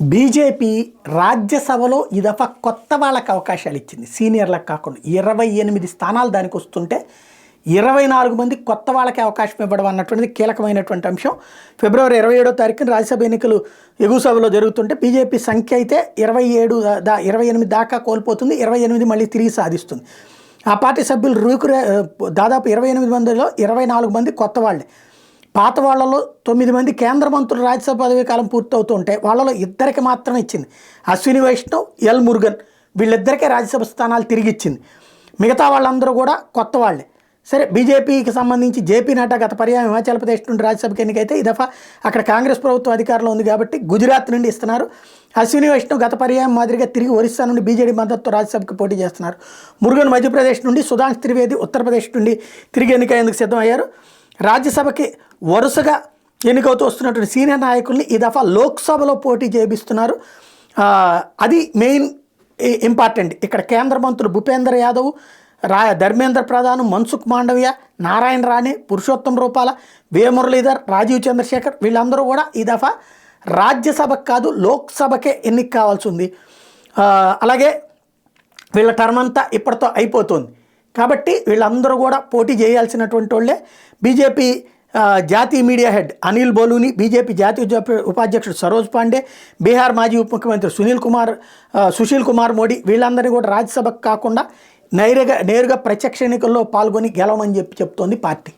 BJP రాజ్యసభలో ఈ దఫా కొత్త వాళ్ళకి అవకాశాలు ఇచ్చింది, సీనియర్లకు కాకుండా. 28 స్థానాలు దానికి వస్తుంటే 24 మంది కొత్త వాళ్ళకి అవకాశం ఇవ్వడం అన్నటువంటిది కీలకమైనటువంటి అంశం. ఫిబ్రవరి 27వ తారీఖున రాజ్యసభ ఎన్నికలు ఎగువ సభలో జరుగుతుంటే బీజేపీ సంఖ్య అయితే 28 దాకా కోల్పోతుంది, 28 మళ్ళీ తిరిగి సాధిస్తుంది. ఆ పార్టీ సభ్యులు దాదాపు 28 మందిలో 24 మంది కొత్త వాళ్ళే. పాత వాళ్ళలో 9 మంది కేంద్ర మంత్రులు రాజ్యసభ పదవీ కాలం పూర్తవుతుంటే వాళ్ళలో ఇద్దరికి మాత్రమే ఇచ్చింది. అశ్విని వైష్ణవ్, ఎల్ మురుగన్ వీళ్ళిద్దరికే రాజ్యసభ స్థానాలు తిరిగి ఇచ్చింది. మిగతా వాళ్ళందరూ కూడా కొత్త వాళ్ళే. సరే, బీజేపీకి సంబంధించి జేపీ నడ్డా గత పర్యాయం హిమాచల్ ప్రదేశ్ నుండి రాజ్యసభకి ఎన్నికైతే ఈ దఫా అక్కడ కాంగ్రెస్ ప్రభుత్వం అధికారంలో ఉంది కాబట్టి గుజరాత్ నుండి ఇస్తున్నారు. అశ్విని వైష్ణవ్ గత పర్యాయం మాదిరిగా తిరిగి ఒరిస్సా నుండి బీజేడీ మద్దతుతో రాజ్యసభకి పోటీ చేస్తున్నారు. మురుగన్ మధ్యప్రదేశ్ నుండి, సుధాంశ్ త్రివేది ఉత్తరప్రదేశ్ నుండి తిరిగి ఎన్నికయ్యేందుకు సిద్ధమయ్యారు. రాజ్యసభకి వరుసగా ఎన్నికవుతూ వస్తున్నటువంటి సీనియర్ నాయకుల్ని ఈ దఫా లోక్సభలో పోటీ చేపిస్తున్నారు. అది మెయిన్ ఇంపార్టెంట్. ఇక్కడ కేంద్ర మంత్రులు భూపేందర్ యాదవ్, ధర్మేంద్ర ప్రధాన్, మన్సుఖ్ మాండవ్య, నారాయణ రాణే, పురుషోత్తం రూపాల, వే మురళీధర్, రాజీవ్ చంద్రశేఖర్ వీళ్ళందరూ కూడా ఈ దఫా రాజ్యసభకు కాదు లోక్సభకే ఎన్నిక కావాల్సి ఉంది. అలాగే వీళ్ళ టర్మ్ అంతా ఇప్పటితో అయిపోతుంది కాబట్టి వీళ్ళందరూ కూడా పోటీ చేయాల్సినటువంటి వాళ్ళే. బీజేపీ జాతీయ మీడియా హెడ్ అనిల్ బలూని, బీజేపీ జాతీయ ఉపాధ్యక్షుడు సరోజ్ పాండే, బీహార్ మాజీ ఉప ముఖ్యమంత్రి సుశీల్ కుమార్ మోడీ వీళ్ళందరినీ కూడా రాజ్యసభకు కాకుండా నేరుగా ప్రత్యక్ష ఎన్నికల్లో పాల్గొని గెలవమని చెప్తోంది పార్టీ.